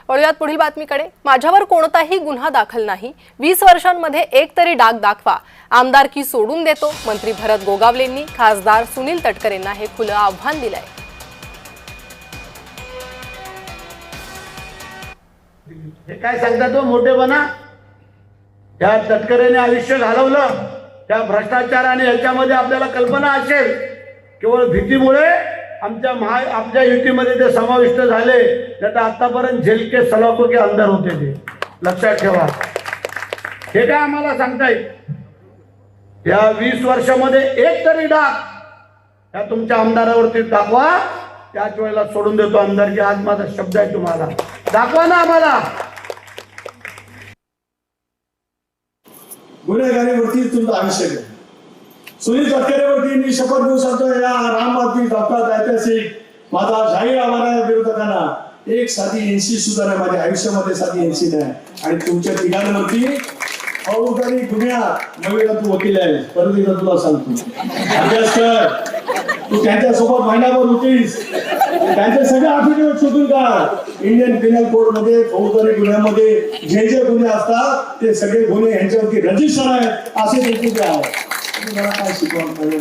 वळूयात पुढील बातमीकडे। माझ्यावर कोणताही गुन्हा दाखल नाही, 20 वर्षांमध्ये एक तरी डाग दाखवा, आमदारकी सोडून देतो। मंत्री भरत गोगावलेंनी खासदार सुनील तटकरेंना हे खुलं आव्हान दिलंय। हे काय सांगतात तो मोठेपणा? त्या तटकरेने आयुष्य घालवलं त्या भ्रष्टाचार आणि याच्यामध्ये आपल्याला कल्पना असेल केवळ भीतीमुळे आमच्या युतीमध्ये ते समाविष्ट झाले, तर आतापर्यंत जेल के सलाखों के अंदर होते ते। लक्षात ठेवा, हे काय आम्हाला सांगताय? या 20 वर्षामध्ये एक तरी डाग या तुमच्या आमदारावरती दाखवा, त्याच वेळेला सोडून देतो आमदारकी। आज माझा शब्द आहे तुम्हाला, दाखवा ना आम्हाला। गुन्हेगारीवरती तुमचं आयुष्य आहे। सुनील तटकरेवरती मी शपथ घेऊ शकतो, या राम आदमी डॉक्टर ऐतिहासिक माझा जाहीर आव्हान आहे विरोधकांना, एक साधी एनसी सुद्धा नाही माझ्या आयुष्यामध्ये, साधी एनसी नाही। आणि तुमच्या तिघांवरती फौजदारी गुन्ह्यात नवीला तू वकील आहे, परत एकदा तुला सांगतो अभ्यास कर। तू त्यांच्यासोबत महिनाभर होतीस, त्यांचे सगळे अफिडेविट शोधून काढ। इंडियन पिनल कोड मध्ये फौजदारी गुन्ह्यामध्ये जे जे गुन्हे असतात ते सगळे गुन्हे यांच्यावरती रजिस्टर आहेत, असे देखील आहे। तुम्हाला काय शिकवण पाहिजे?